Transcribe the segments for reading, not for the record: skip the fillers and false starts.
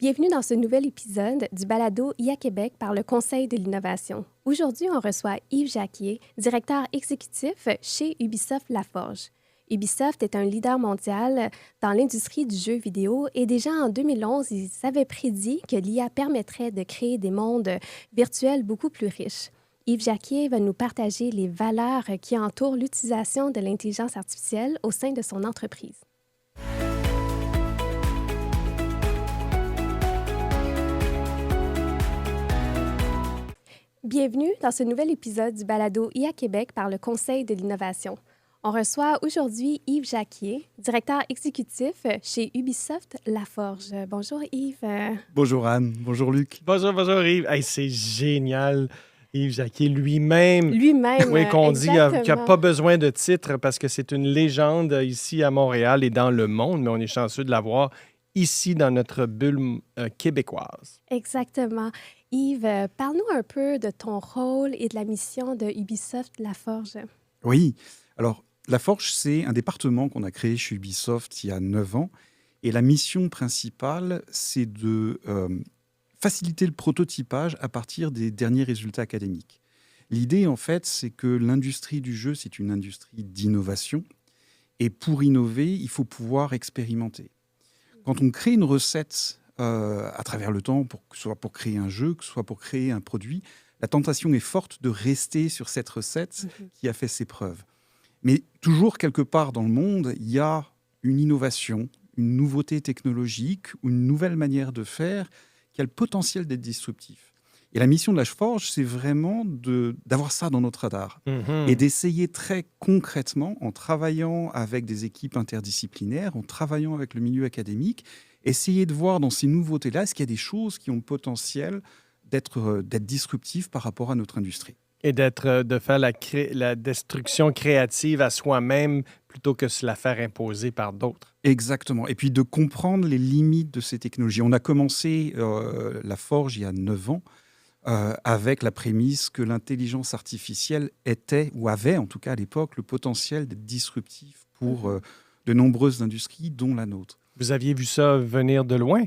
Bienvenue dans ce nouvel épisode du balado IA Québec par le Conseil de l'innovation. Aujourd'hui, on reçoit Yves Jacquier, directeur exécutif chez Ubisoft Laforge. Ubisoft est un leader mondial dans l'industrie du jeu vidéo et déjà en 2011, ils avaient prédit que l'IA permettrait de créer des mondes virtuels beaucoup plus riches. Yves Jacquier va nous partager les valeurs qui entourent l'utilisation de l'intelligence artificielle au sein de son entreprise. Bienvenue dans ce nouvel épisode du balado IA Québec par le Conseil de l'innovation. On reçoit aujourd'hui Yves Jacquier, directeur exécutif chez Ubisoft Laforge. Bonjour Yves. Bonjour Anne, bonjour Luc. Bonjour Yves. Hey, c'est génial. Yves Jacquier lui-même. Lui-même, Oui, qu'on dit qu'il exactement. n'a pas besoin de titre parce que c'est une légende ici à Montréal et dans le monde, mais on est chanceux de l'avoir ici dans notre bulle québécoise. Exactement. Yves, parle-nous un peu de ton rôle et de la mission de Ubisoft Laforge. Oui, alors Laforge, c'est un département qu'on a créé chez Ubisoft il y a 9 ans. Et la mission principale, c'est de faciliter le prototypage à partir des derniers résultats académiques. L'idée, en fait, c'est que l'industrie du jeu, c'est une industrie d'innovation. Et pour innover, il faut pouvoir expérimenter. Quand on crée une recette à travers le temps, que ce soit pour créer un jeu, que ce soit pour créer un produit, la tentation est forte de rester sur cette recette qui a fait ses preuves. Mais toujours quelque part dans le monde, il y a une innovation, une nouveauté technologique ou une nouvelle manière de faire qui a le potentiel d'être disruptif. Et la mission de Laforge, c'est vraiment d'avoir ça dans notre radar et d'essayer très concrètement, en travaillant avec des équipes interdisciplinaires, en travaillant avec le milieu académique, essayer de voir dans ces nouveautés-là, est-ce qu'il y a des choses qui ont le potentiel d'être disruptives par rapport à notre industrie. Et de faire la destruction créative à soi-même plutôt que se la faire imposer par d'autres. Exactement. Et puis de comprendre les limites de ces technologies. On a commencé Laforge il y a 9 ans avec la prémisse que l'intelligence artificielle était, ou avait en tout cas à l'époque, le potentiel d'être disruptif pour de nombreuses industries, dont la nôtre. Vous aviez vu ça venir de loin?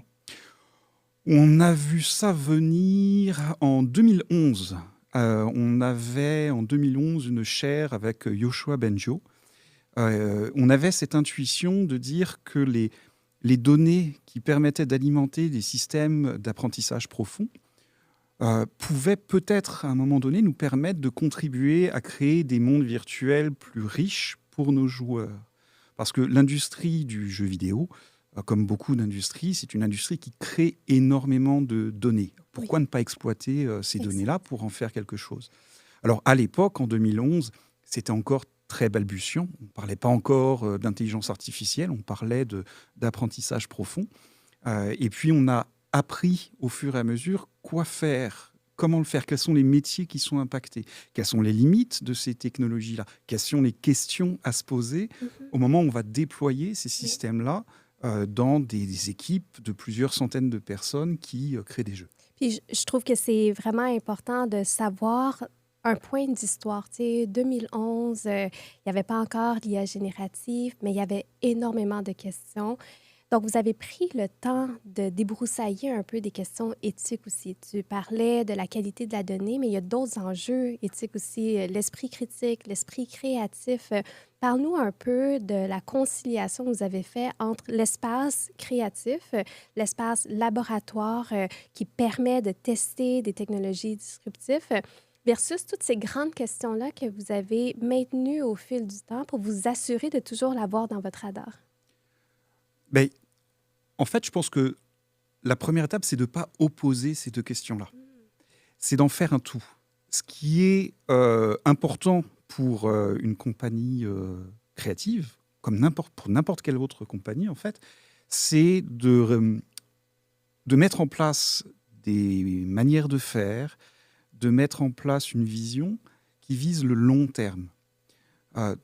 On a vu ça venir en 2011. On avait en 2011 une chaire avec Yoshua Bengio. On avait cette intuition de dire que les données qui permettaient d'alimenter des systèmes d'apprentissage profond pouvaient peut-être à un moment donné nous permettre de contribuer à créer des mondes virtuels plus riches pour nos joueurs. Parce que l'industrie du jeu vidéo, comme beaucoup d'industries, c'est une industrie qui crée énormément de données. Pourquoi ne pas exploiter ces données-là pour en faire quelque chose? Alors, à l'époque, en 2011, c'était encore très balbutiant. On ne parlait pas encore d'intelligence artificielle, on parlait d'apprentissage profond. Et puis, on a appris au fur et à mesure quoi faire, comment le faire, quels sont les métiers qui sont impactés, quelles sont les limites de ces technologies-là, quelles sont les questions à se poser au moment où on va déployer ces systèmes-là dans des équipes de plusieurs centaines de personnes qui créent des jeux. Puis je trouve que c'est vraiment important de savoir un point d'histoire. Tu sais, 2011, il n'y avait pas encore l'IA générative, mais il y avait énormément de questions. Donc, vous avez pris le temps de débroussailler un peu des questions éthiques aussi. Tu parlais de la qualité de la donnée, mais il y a d'autres enjeux éthiques aussi, l'esprit critique, l'esprit créatif. Parle-nous un peu de la conciliation que vous avez faite entre l'espace créatif, l'espace laboratoire qui permet de tester des technologies disruptives, versus toutes ces grandes questions-là que vous avez maintenues au fil du temps pour vous assurer de toujours l'avoir dans votre radar. Ben, en fait, je pense que la première étape, c'est de ne pas opposer ces deux questions-là. C'est d'en faire un tout. Ce qui est important pour une compagnie créative, comme pour n'importe quelle autre compagnie, en fait, c'est de mettre en place des manières de faire, de mettre en place une vision qui vise le long terme.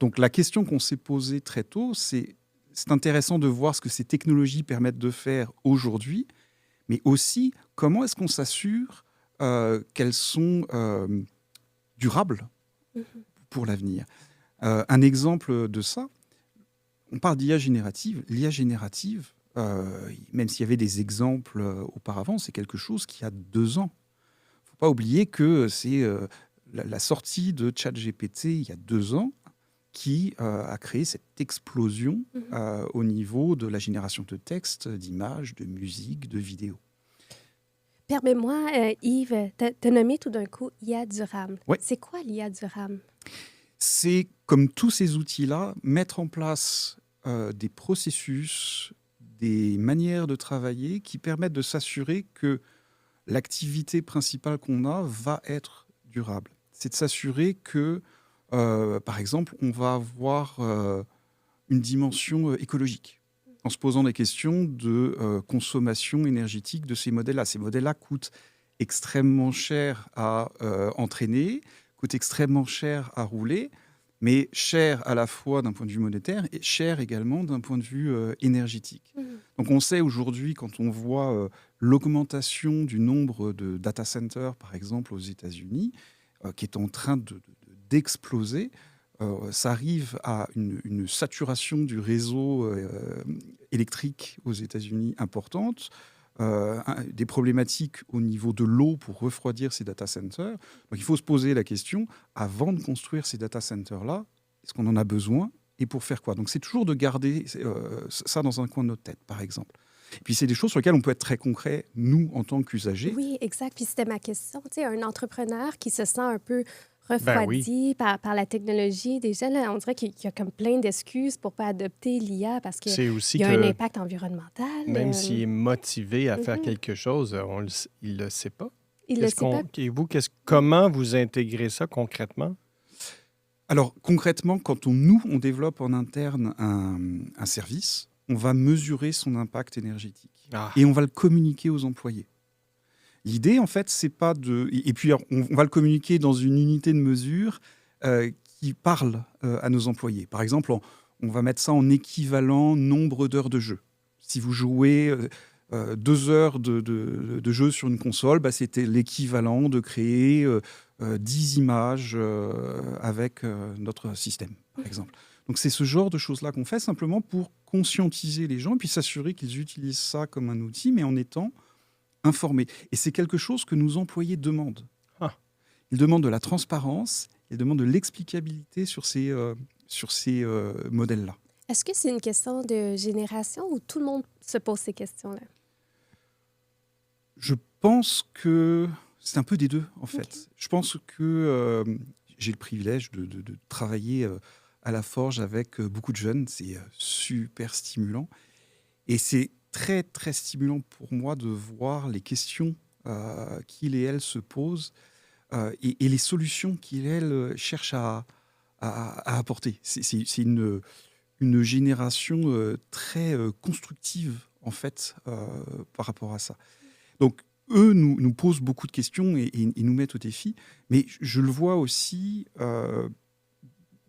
Donc la question qu'on s'est posée très tôt, c'est intéressant de voir ce que ces technologies permettent de faire aujourd'hui, mais aussi comment est-ce qu'on s'assure qu'elles sont durables pour l'avenir. Un exemple de ça, on parle d'IA générative. L'IA générative, même s'il y avait des exemples auparavant, c'est quelque chose qui a 2 ans. Il ne faut pas oublier que c'est la sortie de ChatGPT il y a 2 ans qui a créé cette explosion au niveau de la génération de textes, d'images, de musique, de vidéos. Permets-moi, Yves, t'as nommé tout d'un coup IA durable. Ouais. C'est quoi l'IA durable? C'est, comme tous ces outils-là, mettre en place des processus, des manières de travailler qui permettent de s'assurer que l'activité principale qu'on a va être durable. C'est de s'assurer que, par exemple, on va avoir une dimension écologique en se posant des questions de consommation énergétique de ces modèles-là. Ces modèles-là coûtent extrêmement cher à entraîner, coûtent extrêmement cher à rouler, mais cher à la fois d'un point de vue monétaire et cher également d'un point de vue énergétique. Donc on sait aujourd'hui, quand on voit l'augmentation du nombre de data centers, par exemple aux États-Unis, qui est en train d'exploser, ça arrive à une saturation du réseau électrique aux États-Unis importante, des problématiques au niveau de l'eau pour refroidir ces data centers. Donc il faut se poser la question, avant de construire ces data centers-là, est-ce qu'on en a besoin et pour faire quoi? Donc c'est toujours de garder ça dans un coin de notre tête, par exemple. Et puis c'est des choses sur lesquelles on peut être très concret, nous, en tant qu'usagers. Oui, exact. Puis c'était ma question. Tu sais, un entrepreneur qui se sent un peu Ben oui. refroidi par la technologie, déjà, là, on dirait qu'il y a comme plein d'excuses pour pas adopter l'IA parce qu'il C'est aussi y a un que impact environnemental. même s'il est motivé à faire Mhm. quelque chose, il le sait pas. Il le sait pas. Et vous, comment vous intégrez ça concrètement? Alors concrètement, quand on développe en interne un service, on va mesurer son impact énergétique Ah, et on va le communiquer aux employés. L'idée, en fait, c'est pas de... Et puis, on va le communiquer dans une unité de mesure qui parle à nos employés. Par exemple, on va mettre ça en équivalent nombre d'heures de jeu. Si vous jouez 2 heures de jeu sur une console, bah, c'était l'équivalent de créer 10 images avec notre système, par exemple. Donc, c'est ce genre de choses-là qu'on fait simplement pour conscientiser les gens et puis s'assurer qu'ils utilisent ça comme un outil, mais en étant informés. Et c'est quelque chose que nos employés demandent. Ah. Ils demandent de la transparence, ils demandent de l'explicabilité sur ces modèles-là. Est-ce que c'est une question de génération ou tout le monde se pose ces questions-là? Je pense que c'est un peu des deux, en fait. Ok. Je pense que j'ai le privilège de travailler à la Forge avec beaucoup de jeunes. C'est super stimulant. Et c'est très, très stimulant pour moi de voir les questions qu'ils et elles se posent et les solutions qu'ils et elles cherchent à apporter. C'est une génération très constructive, en fait, par rapport à ça. Donc, eux nous posent beaucoup de questions et nous mettent au défi. Mais je le vois aussi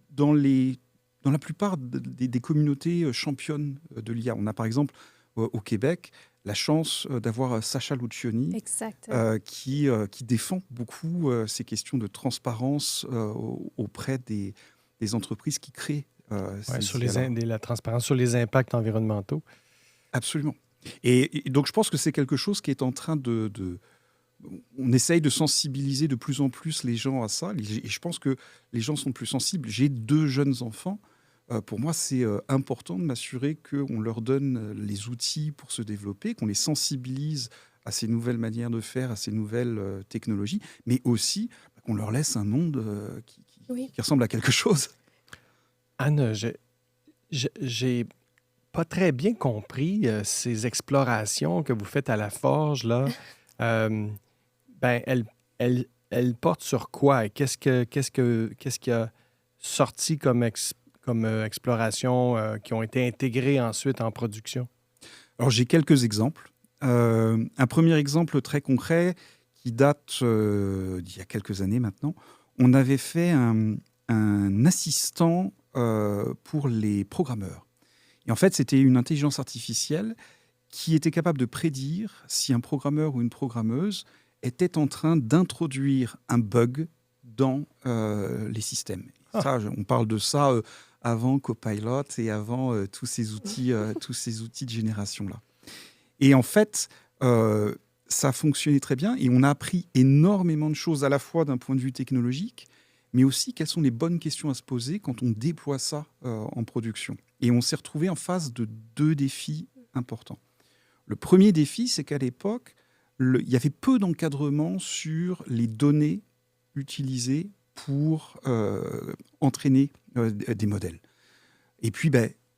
dans la plupart des communautés championnes de l'IA. On a par exemple au Québec la chance d'avoir Sacha Lucioni Exact. qui défend beaucoup ces questions de transparence auprès des entreprises qui créent ces sur IA-là. la transparence sur les impacts environnementaux. Absolument. Et donc je pense que c'est quelque chose qui est en train on essaye de sensibiliser de plus en plus les gens à ça. Et je pense que les gens sont plus sensibles. J'ai 2 jeunes enfants. Pour moi, c'est important de m'assurer qu'on leur donne les outils pour se développer, qu'on les sensibilise à ces nouvelles manières de faire, à ces nouvelles technologies, mais aussi qu'on leur laisse un monde Oui. qui ressemble à quelque chose. Anne, j'ai pas très bien compris ces explorations que vous faites à la Forge, là. Elles portent sur quoi? Qu'est-ce qui a sorti comme exploration qui ont été intégrées ensuite en production? Alors j'ai quelques exemples. Un premier exemple très concret qui date d'il y a quelques années maintenant. On avait fait un assistant pour les programmeurs. Et en fait, c'était une intelligence artificielle qui était capable de prédire si un programmeur ou une programmeuse était en train d'introduire un bug dans les systèmes. Ah. Ça, on parle de ça avant Copilot et avant tous ces outils de génération-là. Et en fait, ça a fonctionné très bien et on a appris énormément de choses à la fois d'un point de vue technologique, mais aussi quelles sont les bonnes questions à se poser quand on déploie ça en production. Et on s'est retrouvé en face de 2 défis importants. Le premier défi, c'est qu'à l'époque, il y avait peu d'encadrement sur les données utilisées pour entraîner des modèles. Et puis,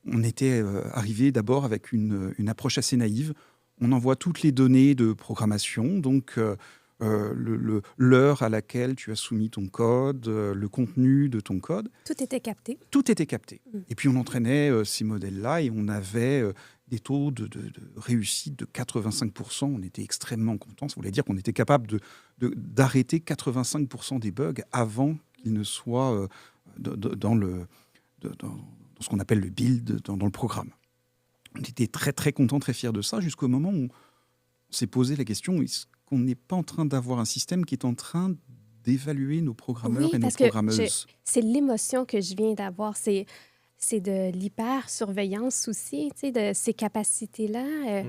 on était arrivé d'abord avec une approche assez naïve. On envoie toutes les données de programmation, donc l'heure à laquelle tu as soumis ton code, le contenu de ton code. Tout était capté. Tout était capté. Et puis on entraînait ces modèles-là et on avait des taux de réussite de 85%. On était extrêmement contents. Ça voulait dire qu'on était capable d'arrêter 85% des bugs avant qu'ils ne soient dans ce qu'on appelle le build, dans le programme. On était très, très contents, très fiers de ça, jusqu'au moment où on s'est posé la question, est-ce qu'on n'est pas en train d'avoir un système qui est en train d'évaluer nos programmeurs et nos programmeuses? C'est l'émotion que je viens d'avoir. C'est de l'hyper-surveillance aussi, de ces capacités-là.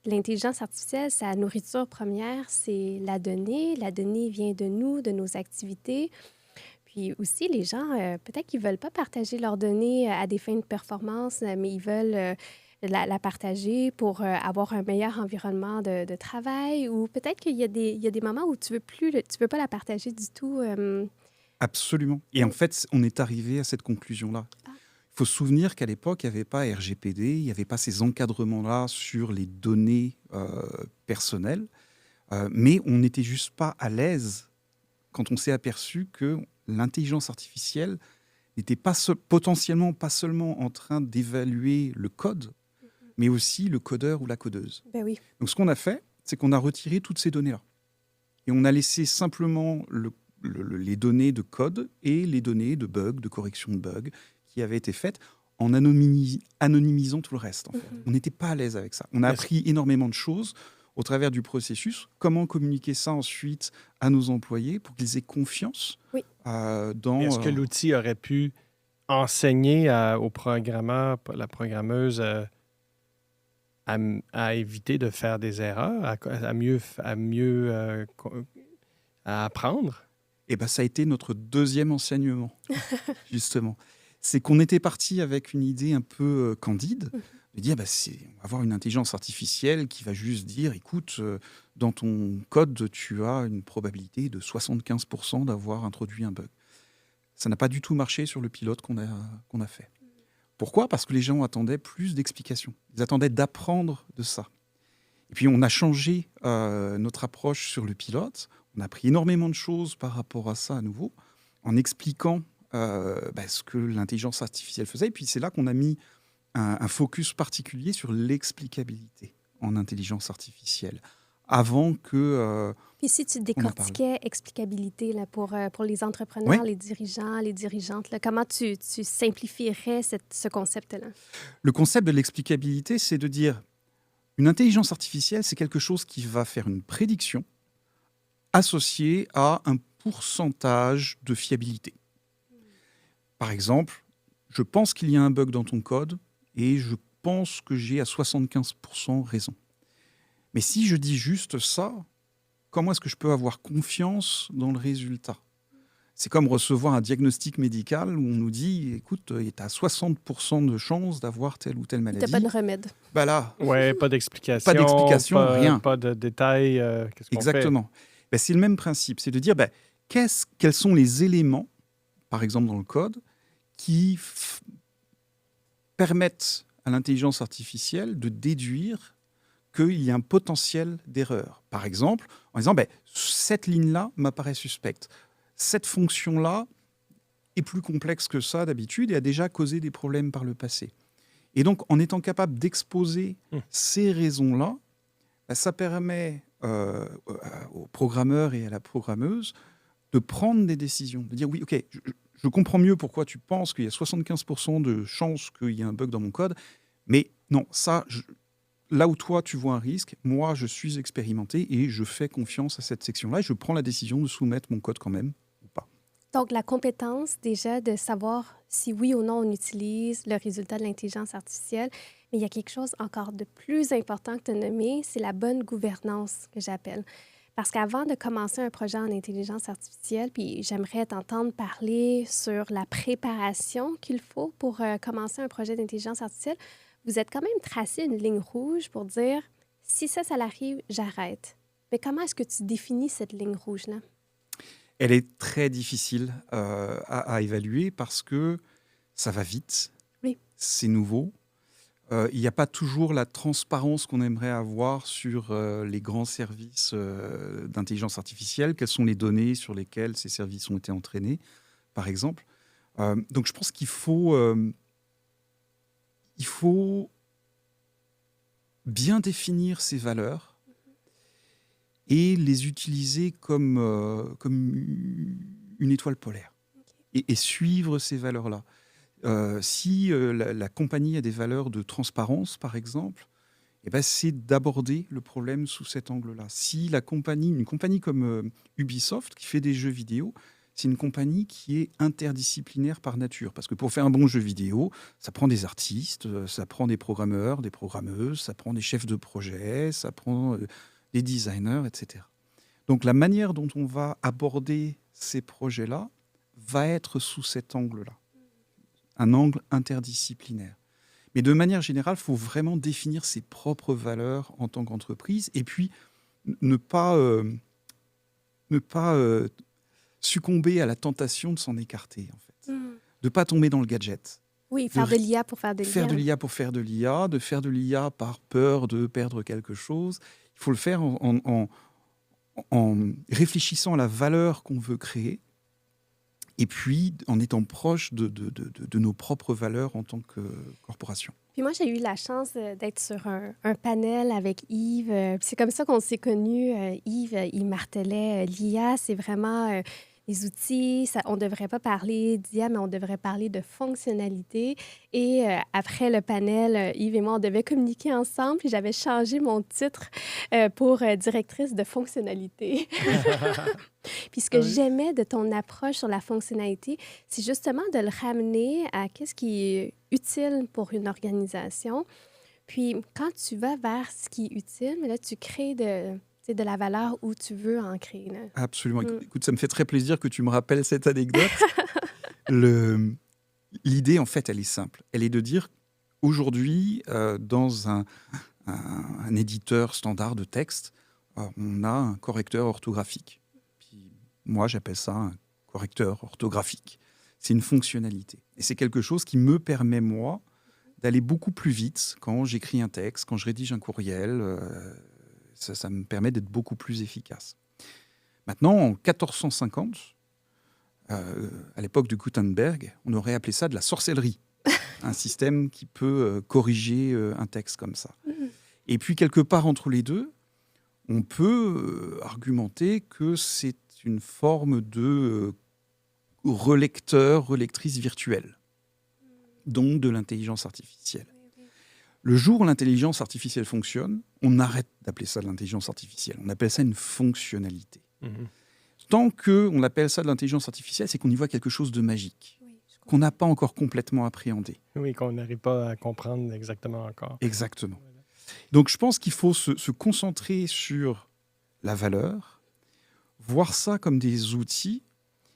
L'intelligence artificielle, sa nourriture première, c'est la donnée. La donnée vient de nous, de nos activités. Puis aussi, les gens, peut-être qu'ils ne veulent pas partager leurs données à des fins de performance, mais ils veulent la partager pour avoir un meilleur environnement de travail, ou peut-être qu'il y a des moments où tu veux pas la partager du tout. Absolument. Et en fait, on est arrivé à cette conclusion-là. Il faut se souvenir qu'à l'époque, il n'y avait pas RGPD, il n'y avait pas ces encadrements-là sur les données personnelles, mais on n'était juste pas à l'aise quand on s'est aperçu que l'intelligence artificielle n'était potentiellement pas seulement en train d'évaluer le code, mais aussi le codeur ou la codeuse. Ben oui. Donc ce qu'on a fait, c'est qu'on a retiré toutes ces données-là. Et on a laissé simplement les données de code et les données de bugs, de correction de bugs, qui avaient été faites en anonymisant tout le reste. En fait. On n'était pas à l'aise avec ça. On a appris énormément de choses au travers du processus. Comment communiquer ça ensuite à nos employés pour qu'ils aient confiance dans... Est-ce que l'outil aurait pu enseigner au programmeur, la programmeuse, à éviter de faire des erreurs, à apprendre? Eh bien, ça a été notre deuxième enseignement, justement. C'est qu'on était parti avec une idée un peu candide, de dire, on va avoir une intelligence artificielle qui va juste dire, écoute, dans ton code, tu as une probabilité de 75% d'avoir introduit un bug. Ça n'a pas du tout marché sur le pilote qu'on a fait. Pourquoi ? Parce que les gens attendaient plus d'explications. Ils attendaient d'apprendre de ça. Et puis, on a changé notre approche sur le pilote. On a appris énormément de choses par rapport à ça à nouveau, en expliquant ce que l'intelligence artificielle faisait. Et puis, c'est là qu'on a mis un focus particulier sur l'explicabilité en intelligence artificielle. Avant que... Puis si tu décortiquais explicabilité là, pour les entrepreneurs, les dirigeants, les dirigeantes, là, comment tu simplifierais ce concept-là? Le concept de l'explicabilité, c'est de dire une intelligence artificielle, c'est quelque chose qui va faire une prédiction associée à un pourcentage de fiabilité. Par exemple, je pense qu'il y a un bug dans ton code et je pense que j'ai à 75% raison. Mais si je dis juste ça, comment est-ce que je peux avoir confiance dans le résultat ? C'est comme recevoir un diagnostic médical où on nous dit, écoute, tu as 60% de chances d'avoir telle ou telle maladie. Tu n'as pas de remède. Là. Oui, pas d'explication. Pas d'explication, rien. Pas de détails. Qu'est-ce qu'on Exactement. C'est le même principe. C'est de dire, quels sont les éléments, par exemple dans le code, qui permettent à l'intelligence artificielle de déduire qu'il y a un potentiel d'erreur. Par exemple, en disant, cette ligne-là m'apparaît suspecte. Cette fonction-là est plus complexe que ça d'habitude et a déjà causé des problèmes par le passé. Et donc, en étant capable d'exposer ces raisons-là, ça permet au programmeur et à la programmeuse de prendre des décisions, de dire, oui, OK, je comprends mieux pourquoi tu penses qu'il y a 75% de chances qu'il y ait un bug dans mon code, mais non, ça... Là où toi, tu vois un risque, moi, je suis expérimenté et je fais confiance à cette section-là et je prends la décision de soumettre mon code quand même ou pas. Donc, la compétence, déjà, de savoir si oui ou non on utilise le résultat de l'intelligence artificielle. Mais il y a quelque chose encore de plus important que tu as nommé, c'est la bonne gouvernance que j'appelle. Parce qu'avant de commencer un projet en intelligence artificielle, puis j'aimerais t'entendre parler sur la préparation qu'il faut pour commencer un projet d'intelligence artificielle, vous êtes quand même tracé une ligne rouge pour dire, si ça arrive, j'arrête. Mais comment est-ce que tu définis cette ligne rouge-là? Elle est très difficile à évaluer parce que ça va vite, Oui. c'est nouveau. Il n'y a pas toujours la transparence qu'on aimerait avoir sur les grands services d'intelligence artificielle. Quelles sont les données sur lesquelles ces services ont été entraînés, par exemple. Donc je pense qu'il faut bien définir ces valeurs et les utiliser comme une étoile polaire et suivre ces valeurs-là. Si la compagnie a des valeurs de transparence, par exemple, eh ben, c'est d'aborder le problème sous cet angle-là. Si une compagnie comme Ubisoft, qui fait des jeux vidéo, c'est une compagnie qui est interdisciplinaire par nature. Parce que pour faire un bon jeu vidéo, ça prend des artistes, ça prend des programmeurs, des programmeuses, ça prend des chefs de projet, ça prend des designers, etc. Donc la manière dont on va aborder ces projets-là va être sous cet angle-là. Un angle interdisciplinaire. Mais de manière générale, il faut vraiment définir ses propres valeurs en tant qu'entreprise et puis ne pas succomber à la tentation de s'en écarter, en fait. De ne pas tomber dans le gadget. Oui, faire de l'IA pour faire de l'IA. Faire de l'IA pour faire de l'IA, de faire de l'IA par peur de perdre quelque chose. Il faut le faire en réfléchissant à la valeur qu'on veut créer et puis en étant proche de nos propres valeurs en tant que corporation. Puis moi, j'ai eu la chance d'être sur un panel avec Yves. Puis c'est comme ça qu'on s'est connus. Yves, il martelait l'IA, c'est vraiment les outils. On ne devrait pas parler d'IA, mais on devrait parler de fonctionnalité. Et après le panel, Yves et moi, on devait communiquer ensemble. Puis j'avais changé mon titre pour directrice de fonctionnalité. Puis ce que j'aimais de ton approche sur la fonctionnalité, c'est justement de le ramener à qu'est-ce qui est utile pour une organisation. Puis quand tu vas vers ce qui est utile, mais là, tu crées de la valeur où tu veux en créer. Là. Absolument. Écoute, ça me fait très plaisir que tu me rappelles cette anecdote. L'idée, en fait, elle est simple. Elle est de dire, aujourd'hui, dans un éditeur standard de texte, on a un correcteur orthographique. Moi, j'appelle ça un correcteur orthographique. C'est une fonctionnalité. Et c'est quelque chose qui me permet, moi, d'aller beaucoup plus vite quand j'écris un texte, quand je rédige un courriel. Ça me permet d'être beaucoup plus efficace. Maintenant, en 1450, à l'époque de Gutenberg, on aurait appelé ça de la sorcellerie. Un système qui peut corriger un texte comme ça. Et puis, quelque part entre les deux, on peut argumenter que c'est une forme de relectrice virtuelle, donc de l'intelligence artificielle. Le jour où l'intelligence artificielle fonctionne, on arrête d'appeler ça de l'intelligence artificielle. On appelle ça une fonctionnalité. Tant qu'on appelle ça de l'intelligence artificielle, c'est qu'on y voit quelque chose de magique, qu'on n'a pas encore complètement appréhendé. Oui, qu'on n'arrive pas à comprendre exactement encore. Exactement. Donc je pense qu'il faut se concentrer sur la valeur, voir ça comme des outils,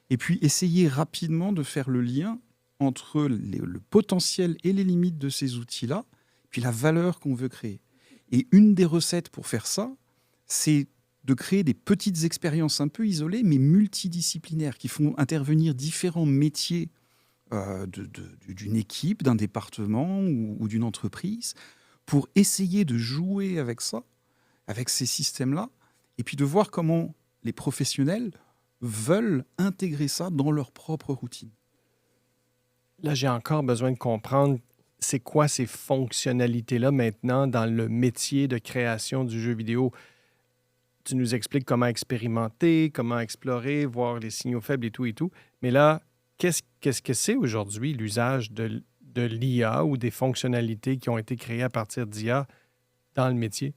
et puis essayer rapidement de faire le lien entre le potentiel et les limites de ces outils-là, puis la valeur qu'on veut créer. Et une des recettes pour faire ça, c'est de créer des petites expériences un peu isolées, mais multidisciplinaires, qui font intervenir différents métiers d'une équipe, d'un département ou d'une entreprise, pour essayer de jouer avec ça, avec ces systèmes-là, et puis de voir comment les professionnels veulent intégrer ça dans leur propre routine. Là, j'ai encore besoin de comprendre c'est quoi ces fonctionnalités-là maintenant dans le métier de création du jeu vidéo. Tu nous expliques comment expérimenter, comment explorer, voir les signaux faibles et tout. Mais là, qu'est-ce que c'est aujourd'hui l'usage de l'IA ou des fonctionnalités qui ont été créées à partir d'IA dans le métier?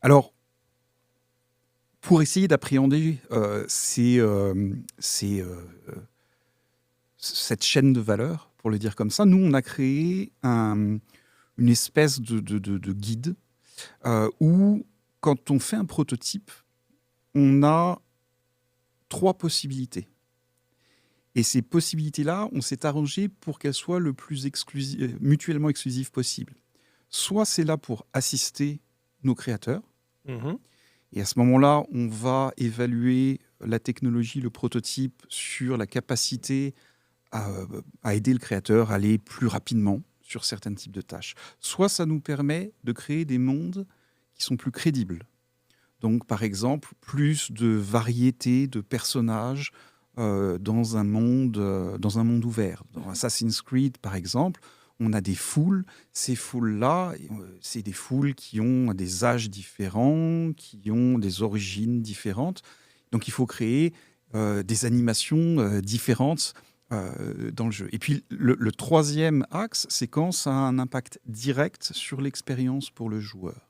Alors, pour essayer d'appréhender cette chaîne de valeur, pour le dire comme ça, nous, on a créé une espèce de guide où, quand on fait un prototype, on a 3 possibilités. Et ces possibilités-là, on s'est arrangé pour qu'elles soient le plus mutuellement exclusives possible. Soit c'est là pour assister nos créateurs, Mhm. et à ce moment-là, on va évaluer la technologie, le prototype, sur la capacité à aider le créateur à aller plus rapidement sur certains types de tâches. Soit ça nous permet de créer des mondes qui sont plus crédibles. Donc, par exemple, plus de variété de personnages dans un monde ouvert. Dans Assassin's Creed, par exemple, on a des foules. Ces foules-là, c'est des foules qui ont des âges différents, qui ont des origines différentes. Donc, il faut créer des animations différentes dans le jeu. Et puis, le troisième axe, c'est quand ça a un impact direct sur l'expérience pour le joueur.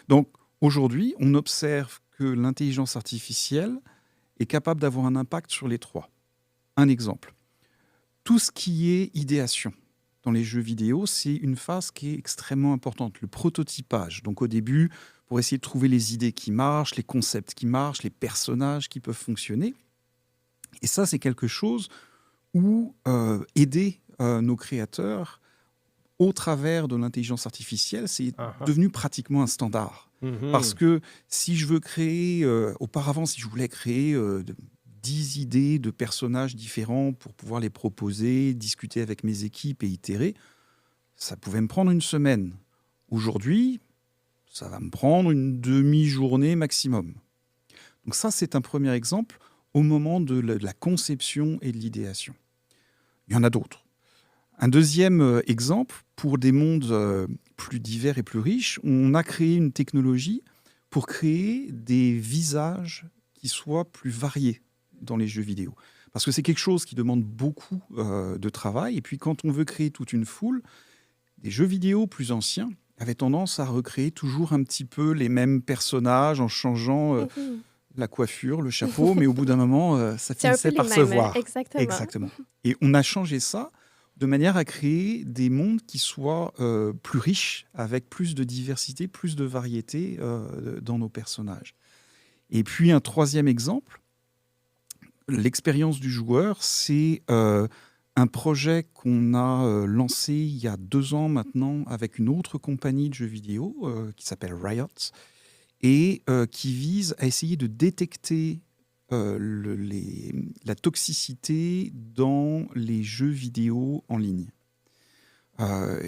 Donc, aujourd'hui, on observe que l'intelligence artificielle est capable d'avoir un impact sur les 3. Un exemple. Tout ce qui est idéation dans les jeux vidéo, c'est une phase qui est extrêmement importante, le prototypage. Donc au début, pour essayer de trouver les idées qui marchent, les concepts qui marchent, les personnages qui peuvent fonctionner. Et ça, c'est quelque chose où aider nos créateurs au travers de l'intelligence artificielle, c'est devenu pratiquement un standard. Parce que si je veux créer, auparavant, si je voulais créer 10 idées de personnages différents pour pouvoir les proposer, discuter avec mes équipes et itérer, ça pouvait me prendre une semaine. Aujourd'hui, ça va me prendre une demi-journée maximum. Donc ça, c'est un premier exemple au moment de la conception et de l'idéation. Il y en a d'autres. Un deuxième exemple, pour des mondes plus divers et plus riches, on a créé une technologie pour créer des visages qui soient plus variés dans les jeux vidéo. Parce que c'est quelque chose qui demande beaucoup de travail. Et puis quand on veut créer toute une foule, des jeux vidéo plus anciens avaient tendance à recréer toujours un petit peu les mêmes personnages en changeant la coiffure, le chapeau, mais au bout d'un moment, ça finissait par se voir. Exactement. Et on a changé ça de manière à créer des mondes qui soient plus riches, avec plus de diversité, plus de variété dans nos personnages. Et puis un troisième exemple, l'expérience du joueur, c'est un projet qu'on a lancé il y a 2 ans maintenant avec une autre compagnie de jeux vidéo qui s'appelle Riot et qui vise à essayer de détecter la toxicité dans les jeux vidéo en ligne.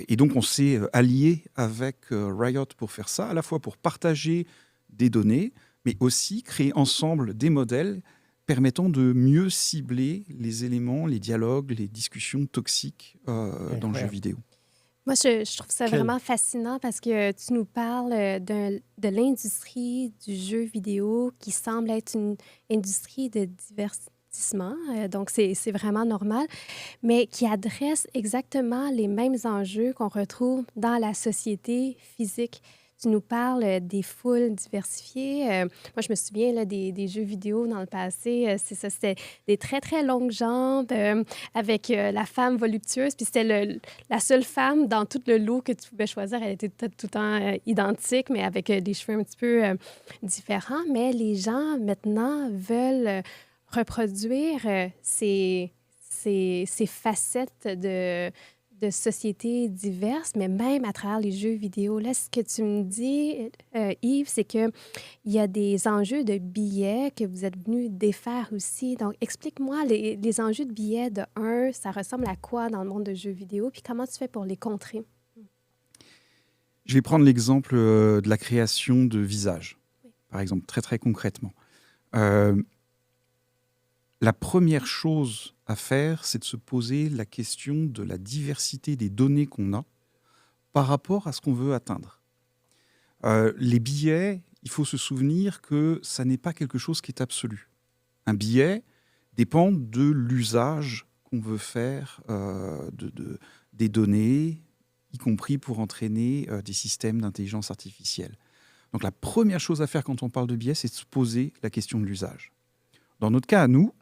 Et donc, on s'est allié avec Riot pour faire ça, à la fois pour partager des données, mais aussi créer ensemble des modèles permettant de mieux cibler les éléments, les dialogues, les discussions toxiques dans le jeu vidéo. Moi, je trouve ça vraiment fascinant parce que tu nous parles de l'industrie du jeu vidéo qui semble être une industrie de divertissement, donc c'est vraiment normal, mais qui adresse exactement les mêmes enjeux qu'on retrouve dans la société physique. Tu nous parles des foules diversifiées. Moi, je me souviens là, des jeux vidéo dans le passé. C'est ça, c'était des très, très longues jambes avec la femme voluptueuse. Puis c'était la seule femme dans tout le lot que tu pouvais choisir. Elle était tout le temps identique, mais avec des cheveux un petit peu différents. Mais les gens, maintenant, veulent reproduire ces facettes de sociétés diverses, mais même à travers les jeux vidéo. Là, ce que tu me dis, Yves, c'est qu'il y a des enjeux de billets que vous êtes venus défaire aussi. Donc, explique-moi les enjeux de billets de 1, ça ressemble à quoi dans le monde de jeux vidéo, puis comment tu fais pour les contrer? Je vais prendre l'exemple de la création de visages, par exemple, très, très concrètement. La première chose à faire, c'est de se poser la question de la diversité des données qu'on a par rapport à ce qu'on veut atteindre. Les billets, il faut se souvenir que ça n'est pas quelque chose qui est absolu. Un billet dépend de l'usage qu'on veut faire des données, y compris pour entraîner des systèmes d'intelligence artificielle. Donc la première chose à faire quand on parle de biais, c'est de se poser la question de l'usage. Dans notre cas, à nous,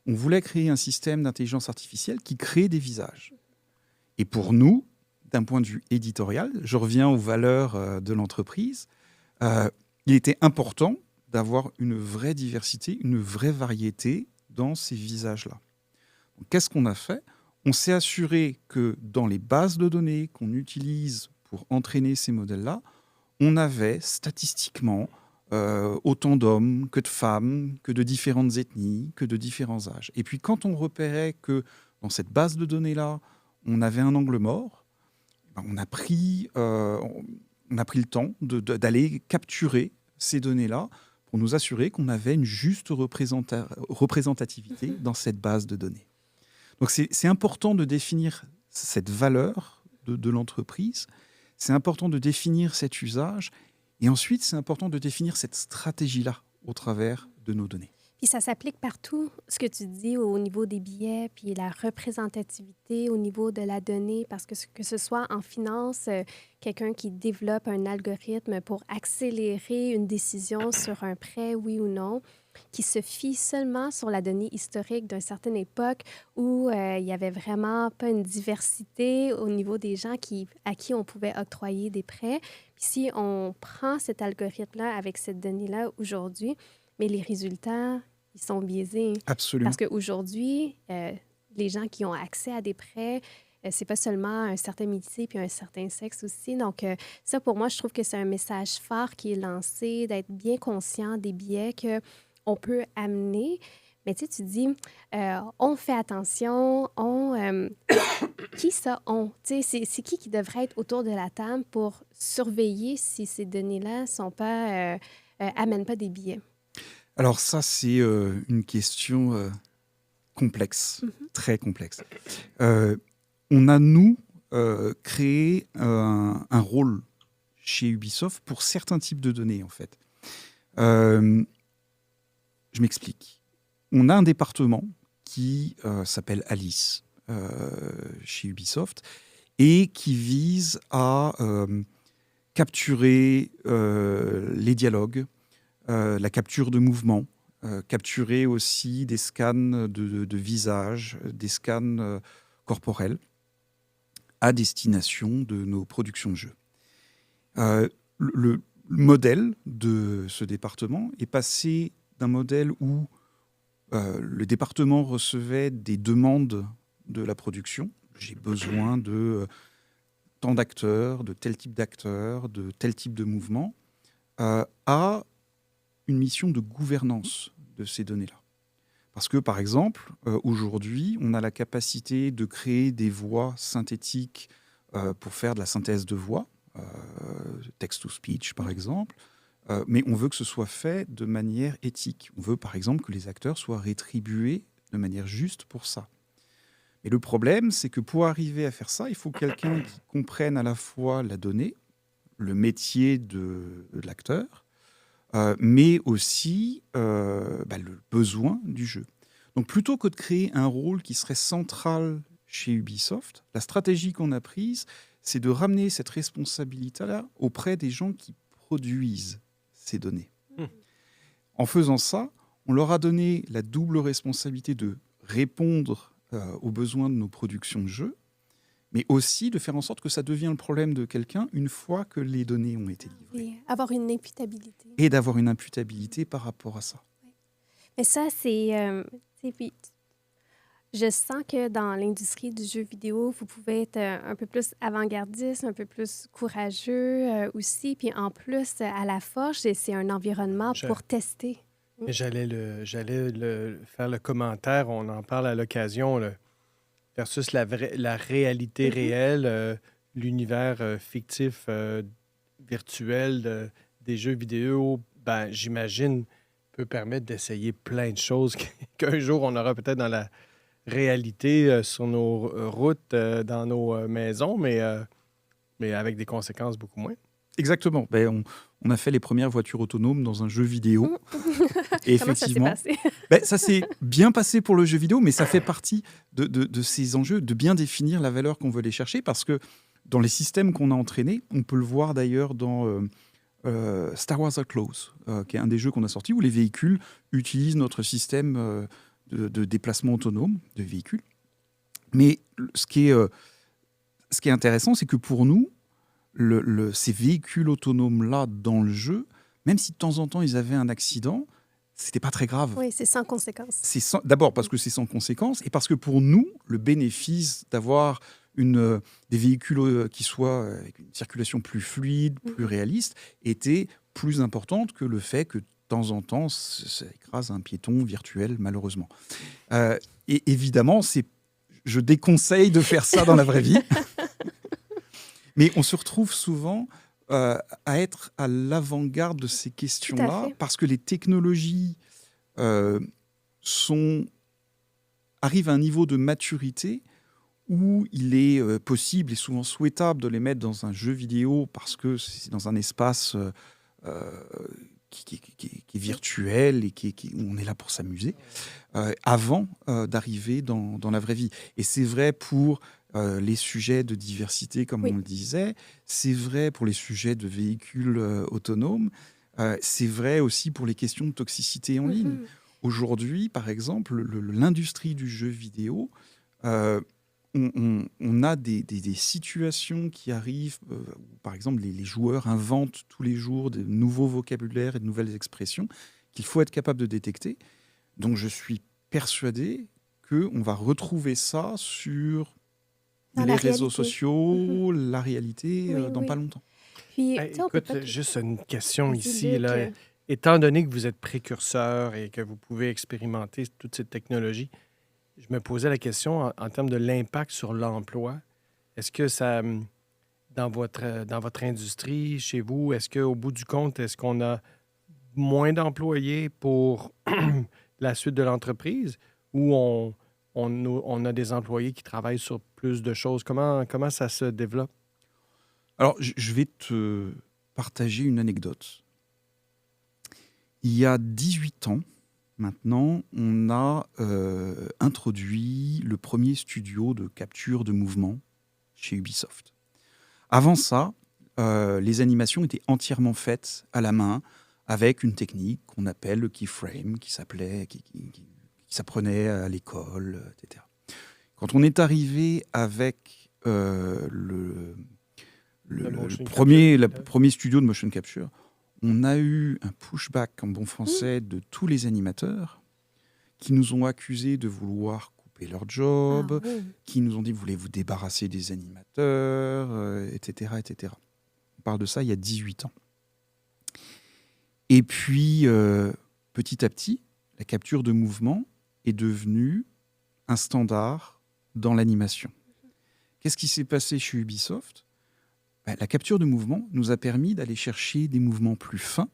on voulait créer un système d'intelligence artificielle qui crée des visages. Et pour nous, d'un point de vue éditorial, je reviens aux valeurs de l'entreprise, il était important d'avoir une vraie diversité, une vraie variété dans ces visages-là. Donc, qu'est-ce qu'on a fait ? On s'est assuré que dans les bases de données qu'on utilise pour entraîner ces modèles-là, on avait statistiquement autant d'hommes que de femmes, que de différentes ethnies, que de différents âges. Et puis quand on repérait que dans cette base de données-là, on avait un angle mort, on a pris le temps d'aller capturer ces données-là pour nous assurer qu'on avait une juste représentativité dans cette base de données. Donc c'est important de définir cette valeur de l'entreprise, c'est important de définir cet usage, et ensuite c'est important de définir cette stratégie-là au travers de nos données. Puis ça s'applique partout, ce que tu dis au niveau des billets, puis la représentativité au niveau de la donnée, parce que ce soit en finance, quelqu'un qui développe un algorithme pour accélérer une décision sur un prêt, oui ou non, qui se fie seulement sur la donnée historique d'une certaine époque où il n'y avait vraiment pas une diversité au niveau des gens à qui on pouvait octroyer des prêts. Puis si on prend cet algorithme-là avec cette donnée-là aujourd'hui, mais les résultats, ils sont biaisés. Absolument. Parce qu'aujourd'hui, les gens qui ont accès à des prêts, c'est pas seulement un certain métier puis un certain sexe aussi. Donc, ça, pour moi, je trouve que c'est un message fort qui est lancé, d'être bien conscient des biais qu'on peut amener. Mais tu sais, tu dis, on fait attention, qui ça, on? Tu sais, c'est qui devrait être autour de la table pour surveiller si ces données-là sont pas, amènent pas des biais? Alors ça, c'est une question complexe, très complexe. On a, nous, créé un rôle chez Ubisoft pour certains types de données, en fait. Je m'explique. On a un département qui s'appelle Alice chez Ubisoft et qui vise à capturer les dialogues, la capture de mouvements, capturer aussi des scans de visage, des scans corporels à destination de nos productions de jeux. Le modèle de ce département est passé d'un modèle où le département recevait des demandes de la production. J'ai besoin de tant d'acteurs, de tel type d'acteurs, de tel type de mouvement, à une mission de gouvernance de ces données-là. Parce que, par exemple, aujourd'hui, on a la capacité de créer des voix synthétiques pour faire de la synthèse de voix, text-to-speech, par exemple, mais on veut que ce soit fait de manière éthique. On veut, par exemple, que les acteurs soient rétribués de manière juste pour ça. Mais le problème, c'est que pour arriver à faire ça, il faut quelqu'un qui comprenne à la fois la donnée, le métier de l'acteur, mais aussi le besoin du jeu. Donc plutôt que de créer un rôle qui serait central chez Ubisoft, la stratégie qu'on a prise, c'est de ramener cette responsabilité-là auprès des gens qui produisent ces données. En faisant ça, on leur a donné la double responsabilité de répondre aux besoins de nos productions de jeux, mais aussi de faire en sorte que ça devienne le problème de quelqu'un une fois que les données ont été livrées. Oui, avoir une imputabilité. Et d'avoir une imputabilité par rapport à ça. Oui. Mais ça, c'est... je sens que dans l'industrie du jeu vidéo, vous pouvez être un peu plus avant-gardiste, un peu plus courageux aussi. Puis en plus, à la Forge, c'est un environnement pour tester. Mais j'allais faire le commentaire, on en parle à l'occasion, versus la réalité réelle, l'univers fictif, virtuel des jeux vidéo, j'imagine, peut permettre d'essayer plein de choses qu'un jour on aura peut-être dans la réalité sur nos routes, dans nos maisons, mais avec des conséquences beaucoup moins. Exactement. On a fait les premières voitures autonomes dans un jeu vidéo. Et effectivement, comment ça s'est passé? Ça s'est bien passé pour le jeu vidéo, mais ça fait partie de ces enjeux, de bien définir la valeur qu'on veut aller chercher, parce que dans les systèmes qu'on a entraînés, on peut le voir d'ailleurs dans Star Wars Outlaws, qui est un des jeux qu'on a sorti, où les véhicules utilisent notre système de déplacement autonome de véhicules. Mais ce qui est intéressant, c'est que pour nous, ces véhicules autonomes-là dans le jeu, même si de temps en temps ils avaient un accident, c'était pas très grave. Oui, c'est sans conséquence. D'abord parce que c'est sans conséquence, et parce que pour nous, le bénéfice d'avoir des véhicules qui soient avec une circulation plus fluide, plus réaliste, était plus importante que le fait que de temps en temps, ça écrase un piéton virtuel, malheureusement. Et évidemment, je déconseille de faire ça dans la vraie vie. Mais on se retrouve souvent à être à l'avant-garde de ces questions-là, parce que les technologies arrivent à un niveau de maturité où il est possible et souvent souhaitable de les mettre dans un jeu vidéo, parce que c'est dans un espace qui est virtuel et où on est là pour s'amuser, avant d'arriver dans la vraie vie. Et c'est vrai pour les sujets de diversité, comme on le disait, c'est vrai pour les sujets de véhicules autonomes, c'est vrai aussi pour les questions de toxicité en ligne. Aujourd'hui, par exemple, l'industrie du jeu vidéo, on a des situations qui arrivent, où, par exemple, les joueurs inventent tous les jours de nouveaux vocabulaires et de nouvelles expressions qu'il faut être capable de détecter. Donc je suis persuadé qu'on va retrouver ça sur les réseaux sociaux, la réalité, dans pas longtemps. Puis, écoute, juste une question ici. Là. Étant donné que vous êtes précurseur et que vous pouvez expérimenter toute cette technologie, je me posais la question en termes de l'impact sur l'emploi. Est-ce que ça, dans votre industrie, chez vous, est-ce qu'au bout du compte, est-ce qu'on a moins d'employés pour la suite de l'entreprise ou on a des employés qui travaillent sur plus de choses? Comment ça se développe? Alors, je vais te partager une anecdote. Il y a 18 ans, maintenant, on a introduit le premier studio de capture de mouvement chez Ubisoft. Avant ça, les animations étaient entièrement faites à la main avec une technique qu'on appelle le keyframe, qui s'apprenait à l'école, etc. Quand on est arrivé avec le premier studio de motion capture, on a eu un pushback en bon français de tous les animateurs qui nous ont accusés de vouloir couper leur job, qui nous ont dit « voulez vous débarrasser des animateurs », etc., etc. On parle de ça il y a 18 ans. Et puis, petit à petit, la capture de mouvement est devenue un standard dans l'animation. Qu'est-ce qui s'est passé chez Ubisoft ? La capture de mouvement nous a permis d'aller chercher des mouvements plus fins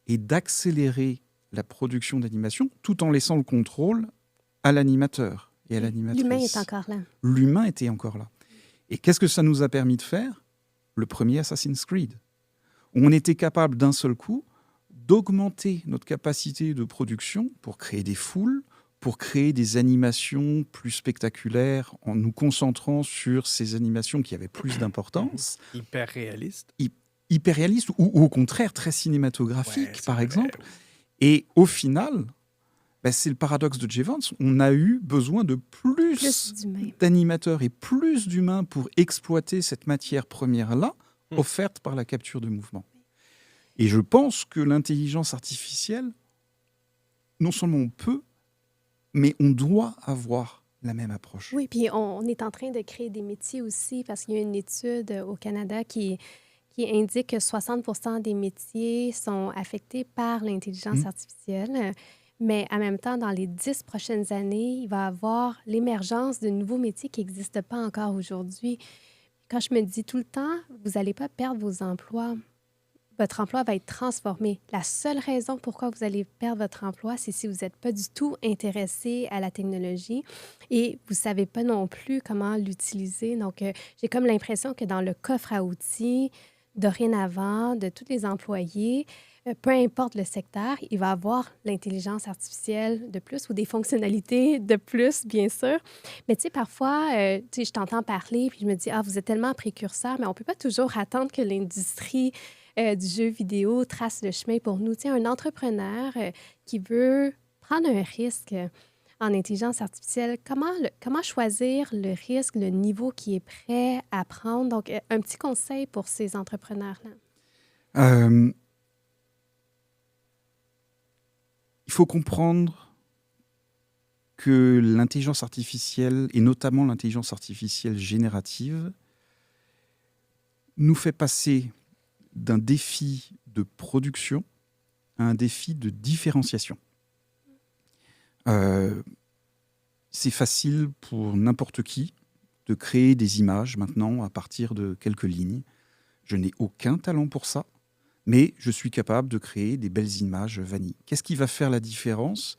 et d'accélérer la production d'animation tout en laissant le contrôle à l'animateur et à l'animatrice. L'humain est encore là. L'humain était encore là. Et qu'est-ce que ça nous a permis de faire ? Le premier Assassin's Creed. On était capable d'un seul coup d'augmenter notre capacité de production pour créer des foules, pour créer des animations plus spectaculaires en nous concentrant sur ces animations qui avaient plus d'importance. Hyper réalistes. Hyper réalistes ou au contraire très cinématographiques, par exemple. Et au final, c'est le paradoxe de Jay Vance, on a eu besoin de plus d'animateurs et plus d'humains pour exploiter cette matière première-là offerte par la capture de mouvement. Et je pense que l'intelligence artificielle, non seulement on peut, mais on doit avoir la même approche. Oui, puis on est en train de créer des métiers aussi, parce qu'il y a une étude au Canada qui indique que 60% des métiers sont affectés par l'intelligence artificielle. Mais en même temps, dans les 10 prochaines années, il va y avoir l'émergence de nouveaux métiers qui n'existent pas encore aujourd'hui. Quand je me dis tout le temps, vous n'allez pas perdre vos emplois. Votre emploi va être transformé. La seule raison pourquoi vous allez perdre votre emploi, c'est si vous n'êtes pas du tout intéressé à la technologie et vous ne savez pas non plus comment l'utiliser. Donc, j'ai comme l'impression que dans le coffre à outils, dorénavant, de tous les employés, peu importe le secteur, il va avoir l'intelligence artificielle de plus ou des fonctionnalités de plus, bien sûr. Mais tu sais, parfois, je t'entends parler puis je me dis, vous êtes tellement précurseur, mais on ne peut pas toujours attendre que l'industrie du jeu vidéo trace le chemin pour nous. Tu sais, un entrepreneur qui veut prendre un risque en intelligence artificielle, comment choisir le risque, le niveau qui est prêt à prendre? Donc, un petit conseil pour ces entrepreneurs-là. Il faut comprendre que l'intelligence artificielle, et notamment l'intelligence artificielle générative, nous fait passer d'un défi de production à un défi de différenciation. C'est facile pour n'importe qui de créer des images maintenant à partir de quelques lignes. Je n'ai aucun talent pour ça, mais je suis capable de créer des belles images vanille. Qu'est-ce qui va faire la différence ?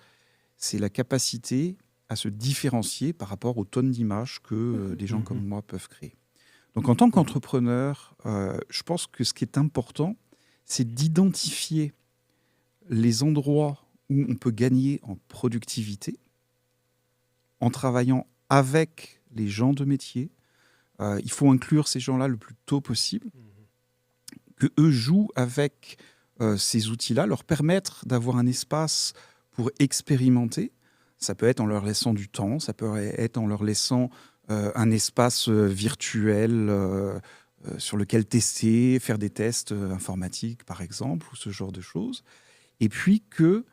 C'est la capacité à se différencier par rapport aux tonnes d'images que des gens comme moi peuvent créer. Donc en tant qu'entrepreneur, je pense que ce qui est important, c'est d'identifier les endroits où on peut gagner en productivité en travaillant avec les gens de métier. Il faut inclure ces gens-là le plus tôt possible, que eux jouent avec ces outils-là, leur permettre d'avoir un espace pour expérimenter. Ça peut être en leur laissant du temps, ça peut être en leur laissant un espace virtuel sur lequel tester, faire des tests informatiques, par exemple, ou ce genre de choses. Et puis que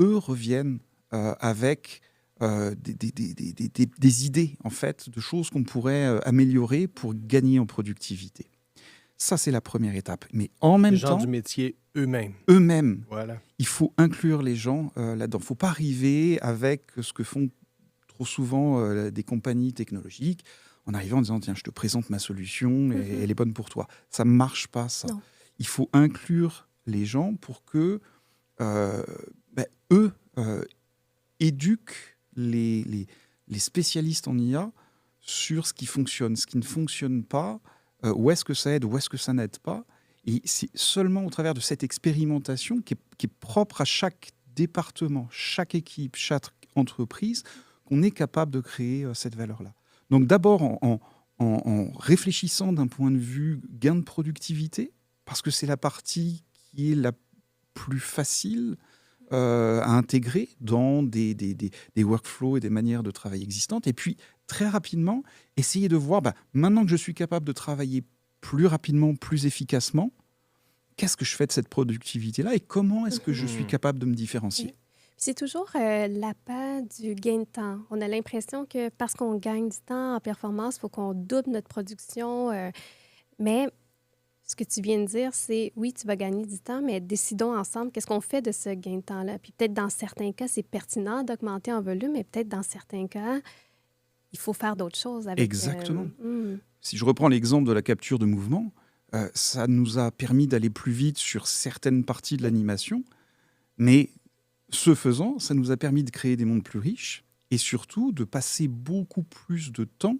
eux reviennent avec des idées, en fait, de choses qu'on pourrait améliorer pour gagner en productivité. Ça, c'est la première étape. Mais en même temps... Les gens du métier eux-mêmes. Eux-mêmes. Voilà. Il faut inclure les gens là-dedans. Il ne faut pas arriver avec ce que font trop souvent des compagnies technologiques, en arrivant en disant « Tiens, je te présente ma solution et elle est bonne pour toi ». Ça ne marche pas, ça. Non. Il faut inclure les gens pour que eux éduquent les spécialistes en IA sur ce qui fonctionne, ce qui ne fonctionne pas, où est-ce que ça aide, où est-ce que ça n'aide pas. Et c'est seulement au travers de cette expérimentation qui est propre à chaque département, chaque équipe, chaque entreprise, qu'on est capable de créer cette valeur-là. Donc d'abord en réfléchissant d'un point de vue gain de productivité, parce que c'est la partie qui est la plus facile à intégrer dans des workflows et des manières de travail existantes. Et puis, très rapidement, essayer de voir, maintenant que je suis capable de travailler plus rapidement, plus efficacement, qu'est-ce que je fais de cette productivité-là et comment est-ce que je suis capable de me différencier ? C'est toujours l'appât du gain de temps. On a l'impression que parce qu'on gagne du temps en performance, il faut qu'on double notre production. Mais ce que tu viens de dire, c'est oui, tu vas gagner du temps, mais décidons ensemble qu'est-ce qu'on fait de ce gain de temps-là. Puis peut-être dans certains cas, c'est pertinent d'augmenter en volume, mais peut-être dans certains cas, il faut faire d'autres choses. Avec, exactement. Si je reprends l'exemple de la capture de mouvement, ça nous a permis d'aller plus vite sur certaines parties de l'animation, mais ce faisant, ça nous a permis de créer des mondes plus riches et surtout de passer beaucoup plus de temps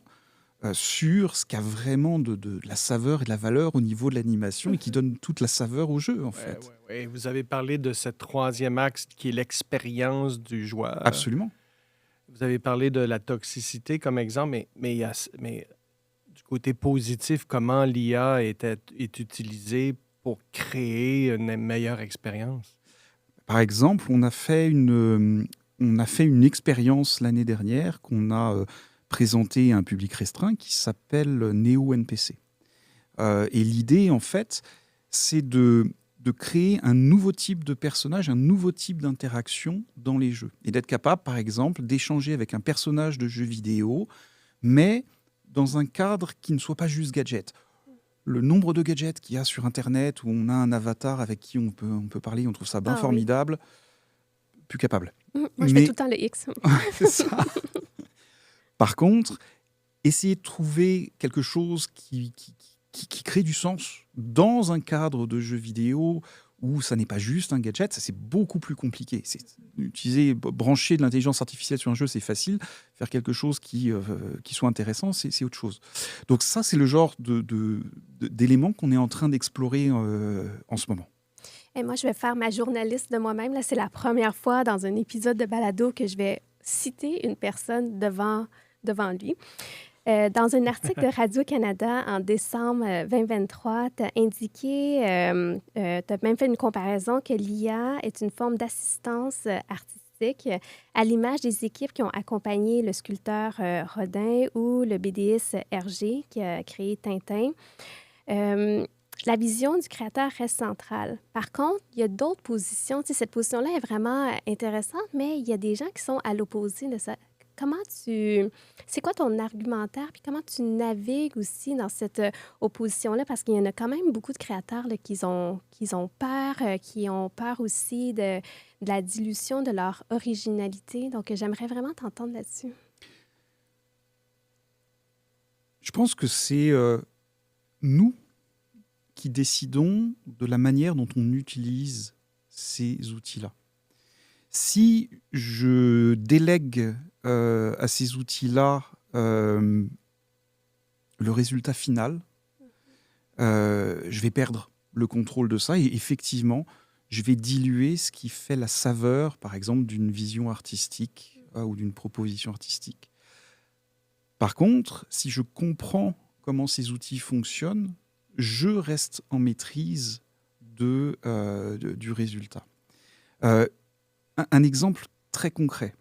sur ce qui a vraiment de la saveur et de la valeur au niveau de l'animation et qui donne toute la saveur au jeu, en fait. Ouais. Vous avez parlé de ce troisième axe qui est l'expérience du joueur. Absolument. Vous avez parlé de la toxicité comme exemple, mais du côté positif, comment l'IA est utilisée pour créer une meilleure expérience? Par exemple, on a fait une expérience l'année dernière qu'on a présentée à un public restreint qui s'appelle Neo-NPC. Et l'idée, en fait, c'est de créer un nouveau type de personnage, un nouveau type d'interaction dans les jeux. Et d'être capable, par exemple, d'échanger avec un personnage de jeu vidéo, mais dans un cadre qui ne soit pas juste gadget. Le nombre de gadgets qu'il y a sur Internet où on a un avatar avec qui on peut parler, on trouve ça bien formidable, plus capable. Moi, je fais tout le temps le X. C'est ça. Par contre, essayer de trouver quelque chose qui crée du sens dans un cadre de jeu vidéo où ça n'est pas juste un gadget, ça c'est beaucoup plus compliqué. Brancher de l'intelligence artificielle sur un jeu, c'est facile. Faire quelque chose qui soit intéressant, c'est autre chose. Donc ça, c'est le genre d'éléments qu'on est en train d'explorer en ce moment. Et moi, je vais faire ma journaliste de moi-même. Là, c'est la première fois dans un épisode de balado que je vais citer une personne devant lui. Dans un article de Radio-Canada en décembre 2023, tu as indiqué, tu as même fait une comparaison que l'IA est une forme d'assistance artistique à l'image des équipes qui ont accompagné le sculpteur Rodin ou le BDiste Hergé qui a créé Tintin. La vision du créateur reste centrale. Par contre, il y a d'autres positions. Tu sais, cette position-là est vraiment intéressante, mais il y a des gens qui sont à l'opposé de ça. C'est quoi ton argumentaire, puis comment tu navigues aussi dans cette opposition-là? Parce qu'il y en a quand même beaucoup de créateurs là, qui ont peur, qui ont peur aussi de la dilution de leur originalité. Donc, j'aimerais vraiment t'entendre là-dessus. Je pense que c'est nous qui décidons de la manière dont on utilise ces outils-là. Si je délègue à ces outils-là le résultat final, je vais perdre le contrôle de ça et effectivement, je vais diluer ce qui fait la saveur, par exemple, d'une vision artistique ou d'une proposition artistique. Par contre, si je comprends comment ces outils fonctionnent, je reste en maîtrise du résultat. Un exemple très concret.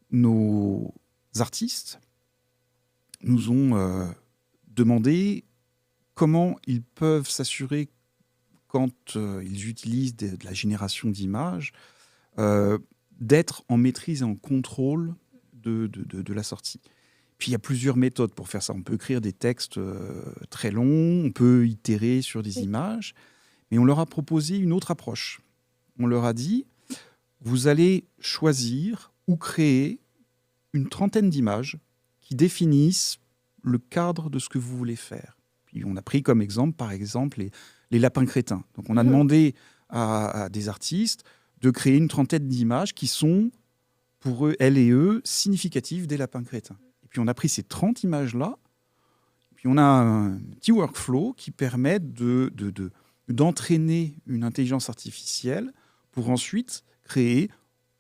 Nos artistes nous ont demandé comment ils peuvent s'assurer, quand ils utilisent de la génération d'images, d'être en maîtrise et en contrôle de la sortie. Puis il y a plusieurs méthodes pour faire ça. On peut écrire des textes très longs, on peut itérer sur des images, mais on leur a proposé une autre approche. On leur a dit, vous allez choisir ou créer une trentaine d'images qui définissent le cadre de ce que vous voulez faire. Puis on a pris comme exemple, par exemple, les lapins crétins. Donc on a demandé à des artistes de créer une trentaine d'images qui sont, pour eux, elles et eux, significatives des lapins crétins. Et puis on a pris ces 30 images-là, puis on a un petit workflow qui permet d'entraîner une intelligence artificielle pour ensuite créer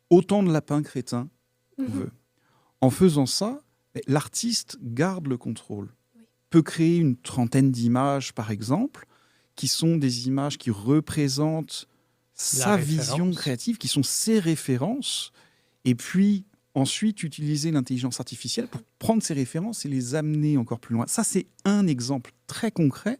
autant de lapins crétins qu'on veut. En faisant ça, l'artiste garde le contrôle. Peut créer une trentaine d'images, par exemple, qui sont des images qui représentent sa vision créative, qui sont ses références, et puis ensuite utiliser l'intelligence artificielle pour prendre ces références et les amener encore plus loin. Ça, c'est un exemple très concret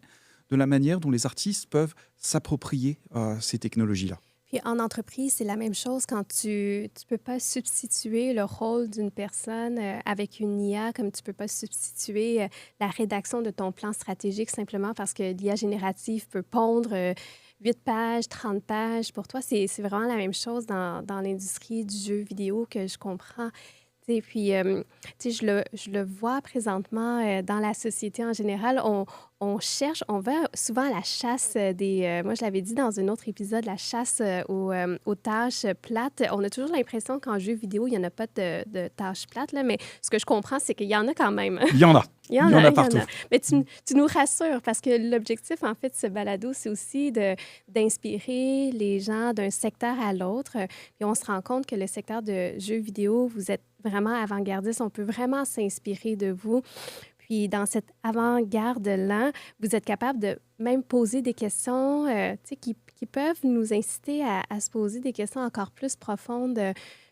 de la manière dont les artistes peuvent s'approprier ces technologies-là. Puis en entreprise, c'est la même chose quand tu ne peux pas substituer le rôle d'une personne avec une IA, comme tu ne peux pas substituer la rédaction de ton plan stratégique simplement parce que l'IA générative peut pondre 8 pages, 30 pages. Pour toi, c'est vraiment la même chose dans l'industrie du jeu vidéo que je comprends. Et puis, je le vois présentement dans la société en général. On cherche, on va souvent à la chasse des... moi, je l'avais dit dans un autre épisode, la chasse aux tâches plates. On a toujours l'impression qu'en jeu vidéo, il n'y en a pas de tâches plates, là, mais ce que je comprends, c'est qu'il y en a quand même. Il y en a. Il y en a partout. Mais tu nous rassures parce que l'objectif, en fait, de ce balado, c'est aussi d'inspirer les gens d'un secteur à l'autre. Puis on se rend compte que le secteur de jeux vidéo, vous êtes vraiment avant-gardiste. On peut vraiment s'inspirer de vous. Puis dans cette avant-garde-là, vous êtes capable de même poser des questions qui peuvent nous inciter à se poser des questions encore plus profondes.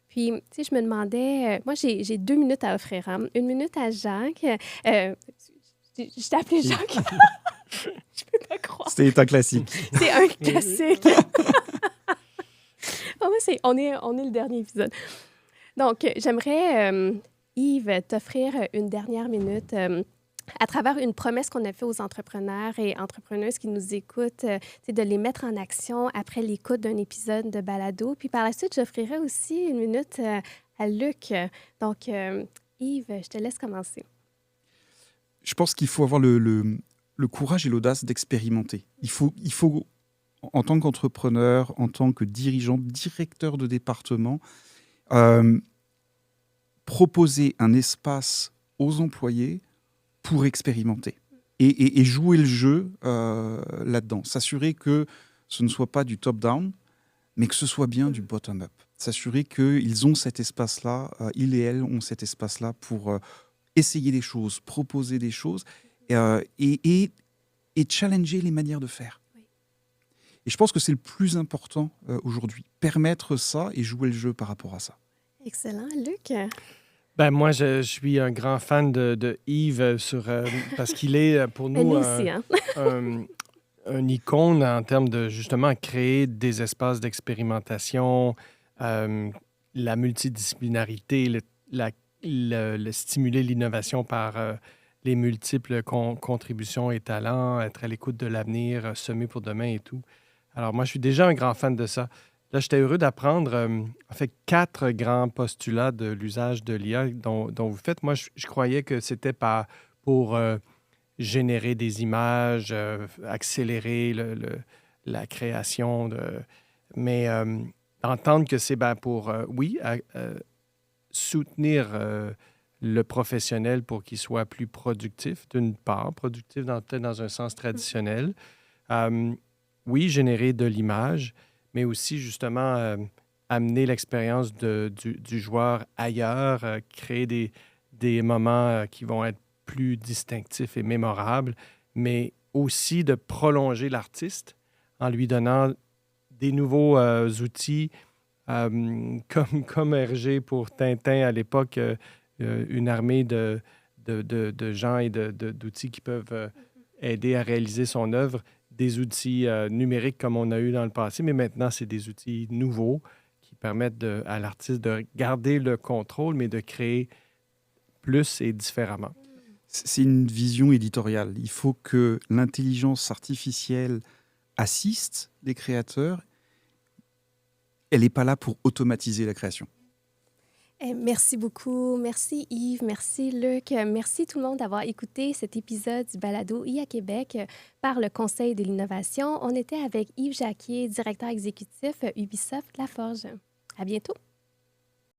Puis, tu sais, je me demandais, moi, j'ai 2 minutes à offrir. Hein? 1 minute à Jacques. Je t'ai appelé Jacques. Je peux pas croire. C'est un classique. C'est un classique. On est le dernier épisode. Donc, j'aimerais, Yves, t'offrir une dernière minute à travers une promesse qu'on a faite aux entrepreneurs et entrepreneuses qui nous écoutent, de les mettre en action après l'écoute d'un épisode de balado. Puis par la suite, j'offrirai aussi 1 minute à Luc. Donc, Yves, je te laisse commencer. Je pense qu'il faut avoir le courage et l'audace d'expérimenter. Il faut, en tant qu'entrepreneur, en tant que dirigeant, directeur de département, proposer un espace aux employés pour expérimenter et jouer le jeu là-dedans. S'assurer que ce ne soit pas du top-down, mais que ce soit bien du bottom-up. S'assurer qu'ils ont cet espace-là, ils et elles ont cet espace-là pour essayer des choses, proposer des choses et challenger les manières de faire. Oui. Et je pense que c'est le plus important aujourd'hui, permettre ça et jouer le jeu par rapport à ça. Excellent. Luc? Ben, moi, je suis un grand fan de Yves parce qu'il est pour nous Nous aussi, hein? un icône en termes de justement créer des espaces d'expérimentation, la multidisciplinarité, le stimuler l'innovation par les multiples contributions et talents, être à l'écoute de l'avenir, semer pour demain et tout. Alors, moi, je suis déjà un grand fan de ça. Là, j'étais heureux d'apprendre, en fait, 4 grands postulats de l'usage de l'IA dont vous faites. Moi, je croyais que c'était pour générer des images, accélérer la création. Mais entendre que c'est pour, oui, soutenir le professionnel pour qu'il soit plus productif, d'une part, productif peut-être dans un sens traditionnel. Oui, générer de l'image, mais aussi justement amener l'expérience du joueur ailleurs, créer des moments qui vont être plus distinctifs et mémorables, mais aussi de prolonger l'artiste en lui donnant des nouveaux outils, comme Hergé pour Tintin à l'époque, une armée de gens et d'outils qui peuvent aider à réaliser son œuvre, des outils numériques comme on a eu dans le passé, mais maintenant, c'est des outils nouveaux qui permettent à l'artiste de garder le contrôle, mais de créer plus et différemment. C'est une vision éditoriale. Il faut que l'intelligence artificielle assiste les créateurs. Elle n'est pas là pour automatiser la création. Merci beaucoup. Merci Yves, merci Luc. Merci tout le monde d'avoir écouté cet épisode du balado IA Québec par le Conseil de l'innovation. On était avec Yves Jacquier, directeur exécutif Ubisoft Laforge. À bientôt.